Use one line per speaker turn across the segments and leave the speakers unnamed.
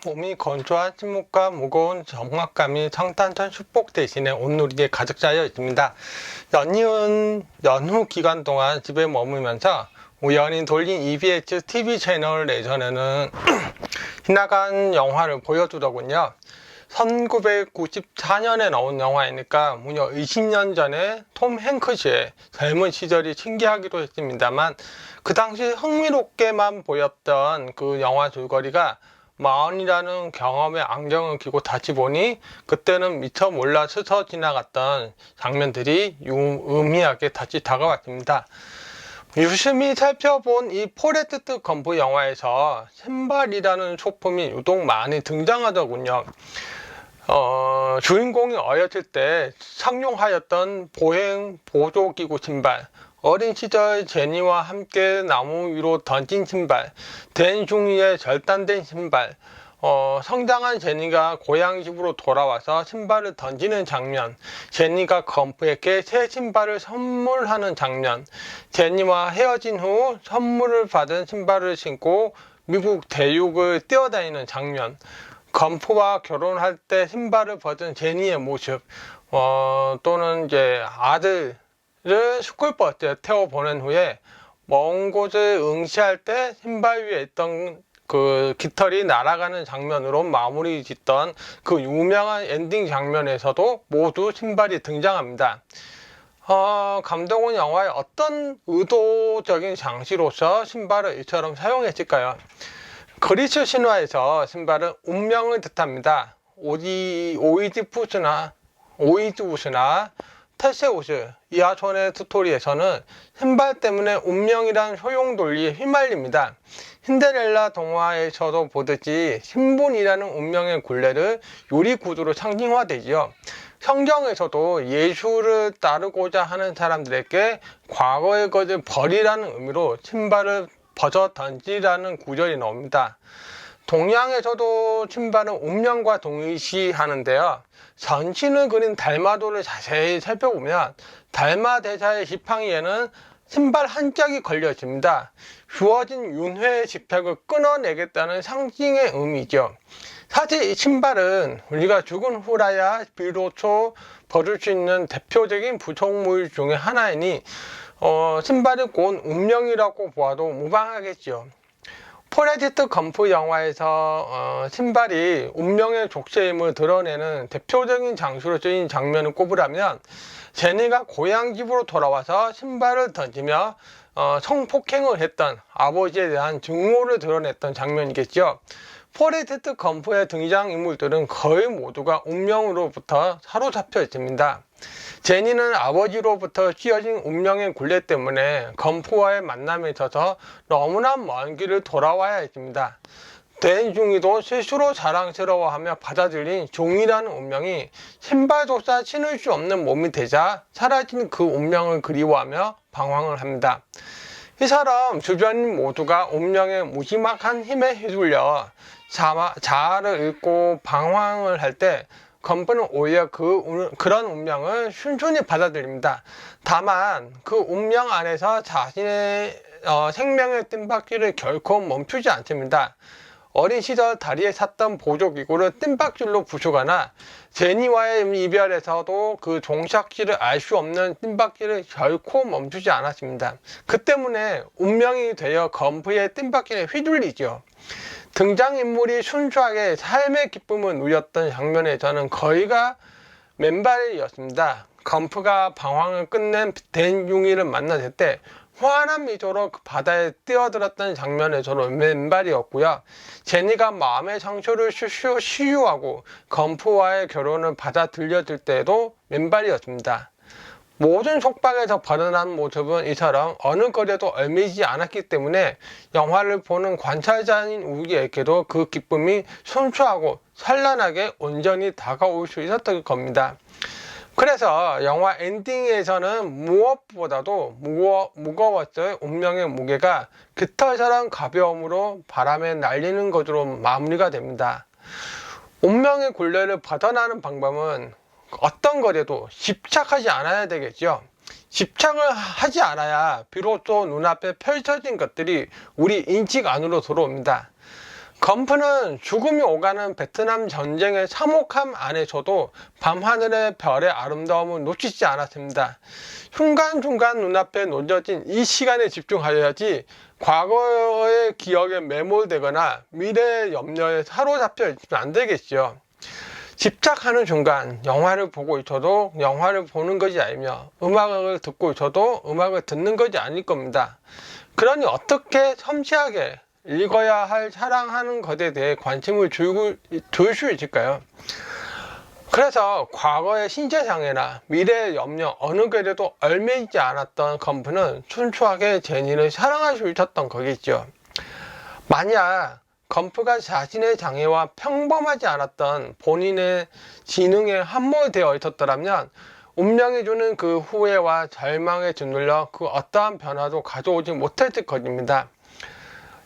몸이 건조한 침묵과 무거운 정막감이 성탄절 축복 대신에 온누리에 가득 차여 있습니다. 연휴 기간 동안 집에 머물면서 우연히 돌린 EBS TV 채널 내전에는 지나간 영화를 보여주더군요. 1994년에 나온 영화이니까 무려 20년 전에 톰 행크스의 젊은 시절이 신기하기도 했습니다만 그 당시 흥미롭게만 보였던 그 영화 줄거리가 마흔이라는 경험에 안경을 끼고 다시 보니 그때는 미처 몰라 스쳐 지나갔던 장면들이 의미하게 다시 다가왔습니다. 유심히 살펴본 이 포레스트 검프 영화에서 신발이라는 소품이 유독 많이 등장하더군요. 주인공이 어렸을 때 착용하였던 보행 보조기구 신발, 어린 시절 제니와 함께 나무 위로 던진 신발, 댄 중위에 절단된 신발, 성장한 제니가 고향 집으로 돌아와서 신발을 던지는 장면, 제니가 검프에게 새 신발을 선물하는 장면, 제니와 헤어진 후 선물을 받은 신발을 신고 미국 대륙을 뛰어다니는 장면, 검프와 결혼할 때 신발을 벗은 제니의 모습, 또는 이제 아들을 스쿨버스에 태워보낸 후에 먼 곳을 응시할 때 신발 위에 있던 그 깃털이 날아가는 장면으로 마무리 짓던 그 유명한 엔딩 장면에서도 모두 신발이 등장합니다. 감독은 영화의 어떤 의도적인 장치로서 신발을 이처럼 사용했을까요? 그리스 신화에서 신발은 운명을 뜻합니다. 오이디푸스나 테세우스, 이아손의 스토리에서는 신발 때문에 운명이란 소용 돌리에 휘말립니다. 신데렐라 동화에서도 보듯이 신분이라는 운명의 굴레를 유리 구두로 상징화되지요. 성경에서도 예수를 따르고자 하는 사람들에게 과거의 것을 버리라는 의미로 신발을 벗어 던지라는 구절이 나옵니다. 동양에서도 신발은 운명과 동일시하는데요. 전신을 그린 달마도를 자세히 살펴보면 달마 대사의 지팡이에는 신발 한 짝이 걸려 있습니다. 주어진 윤회의 지팡이를 끊어내겠다는 상징의 의미죠. 사실 이 신발은 우리가 죽은 후라야 비로소 벗을 수 있는 대표적인 부속물 중에 하나이니 신발이 곧 운명이라고 보아도 무방하겠죠. 포레스트 검프 영화에서 신발이 운명의 족쇄임을 드러내는 대표적인 장소로 쓰인 장면을 꼽으라면 제니가 고향 집으로 돌아와서 신발을 던지며 성폭행을 했던 아버지에 대한 증오를 드러냈던 장면이겠죠. 포레스트 검프의 등장인물들은 거의 모두가 운명으로부터 사로잡혀 있습니다. 제니는 아버지로부터 씌어진 운명의 굴레 때문에 검프와의 만남에 있어서 너무나 먼 길을 돌아와야 했습니다. 댄 중위도 스스로 자랑스러워하며 받아들인 종이라는 운명이 신발조차 신을 수 없는 몸이 되자 사라진 그 운명을 그리워하며 방황을 합니다. 이처럼 주변인 모두가 운명의 무지막한 힘에 휘둘려 자아를 잃고 방황을 할 때 검프는 오히려 그런 운명을 순순히 받아들입니다. 다만 그 운명 안에서 자신의 생명의 뜀박질을 결코 멈추지 않습니다. 어린 시절 다리에 샀던 보조기구를 뜀박질로 부수거나 제니와의 이별에서도 그 종착지를 알 수 없는 뜀박질을 결코 멈추지 않았습니다. 그 때문에 운명이 되어 검프의 뜀박질에 휘둘리죠. 등장인물이 순수하게 삶의 기쁨을 누렸던 장면에서는 거의가 맨발이었습니다. 검프가 방황을 끝낸 댄 융이를 만났을 때 환한 미소로 그 바다에 뛰어들었던 장면에서는 맨발이었고요. 제니가 마음의 상처를 치유하고 검프와의 결혼을 받아들여질 때에도 맨발이었습니다. 모든 속박에서 벗어난 모습은 이처럼 어느 것에도 얽매이지 않았기 때문에 영화를 보는 관찰자인 우리에게도 그 기쁨이 순수하고 찬란하게 온전히 다가올 수 있었던 겁니다. 그래서 영화 엔딩에서는 무엇보다도 무거웠을 운명의 무게가 깃털처럼 가벼움으로 바람에 날리는 것으로 마무리가 됩니다. 운명의 굴레를 벗어나는 방법은 어떤 것에도 집착하지 않아야 되겠죠. 집착을 하지 않아야 비로소 눈앞에 펼쳐진 것들이 우리 인식 안으로 들어옵니다. 검프는 죽음이 오가는 베트남 전쟁의 참혹함 안에서도 밤하늘의 별의 아름다움을 놓치지 않았습니다. 순간순간 눈앞에 놓여진 이 시간에 집중하여야지 과거의 기억에 매몰되거나 미래의 염려에 사로잡혀 있으면 안 되겠죠. 집착하는 순간 영화를 보고 있어도 영화를 보는 것이 아니며 음악을 듣고 있어도 음악을 듣는 것이 아닐 겁니다. 그러니 어떻게 섬세하게 읽어야 할 사랑하는 것에 대해 관심을 둘 수 있을까요? 그래서 과거의 신체장애나 미래의 염려 어느 것에도 얽매이지 않았던 검프는 순수하게 제니를 사랑할 수 있었던 거겠죠. 만약 검프가 자신의 장애와 평범하지 않았던 본인의 지능에 함몰되어 있었더라면 운명이 주는 그 후회와 절망에 짓눌려 그 어떠한 변화도 가져오지 못했을 것입니다.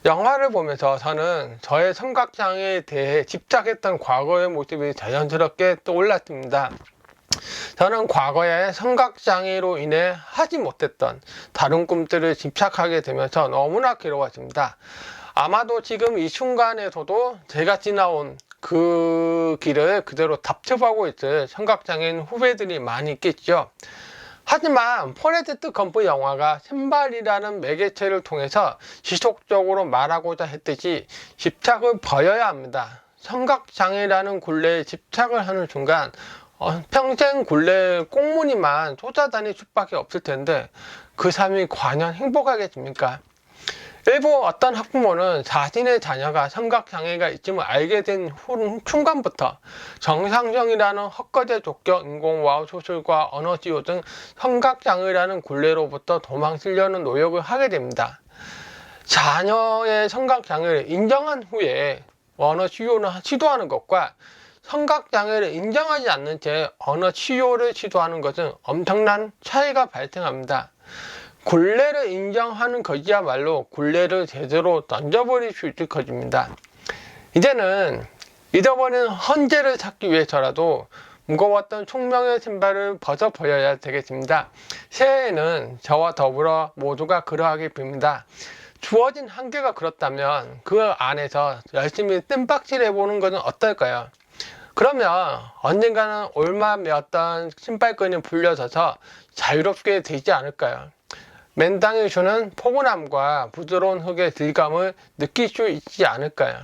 영화를 보면서 저는 저의 청각장애에 대해 집착했던 과거의 모습이 자연스럽게 떠올랐습니다. 저는 과거에 청각장애로 인해 하지 못했던 다른 꿈들을 집착하게 되면서 너무나 괴로웠습니다. 아마도 지금 이 순간에서도 제가 지나온 그 길을 그대로 답습하고 있을 청각장애인 후배들이 많이 있겠죠. 하지만 포레스트 검프 영화가 신발이라는 매개체를 통해서 지속적으로 말하고자 했듯이 집착을 버려야 합니다. 청각장애라는 굴레에 집착을 하는 순간 평생 굴레에 꽁무니만 쏟아다닐 수밖에 없을 텐데 그 삶이 과연 행복하겠습니까? 일부 어떤 학부모는 자신의 자녀가 청각장애가 있음을 알게 된 순간부터 정상적이라는 헛것에 쫓겨 인공와우 수술과 언어치유 등 청각장애라는 굴레로부터 도망치려는 노력을 하게 됩니다. 자녀의 청각장애를 인정한 후에 언어치유를 시도하는 것과 청각장애를 인정하지 않는 채 언어치유를 시도하는 것은 엄청난 차이가 발생합니다. 굴레를 인정하는 것이야말로 굴레를 제대로 던져버릴 수 있을 것입니다. 이제는 잊어버린 헌재를 찾기 위해서라도 무거웠던 총명의 신발을 벗어버려야 되겠습니다. 새해에는 저와 더불어 모두가 그러하길 빕니다. 주어진 한계가 그렇다면 그 안에서 열심히 뜸박질 해보는 것은 어떨까요? 그러면 언젠가는 올마매었던 신발끈이 풀려져서 자유롭게 되지 않을까요? 맨땅이 주는 포근함과 부드러운 흙의 질감을 느낄 수 있지 않을까요?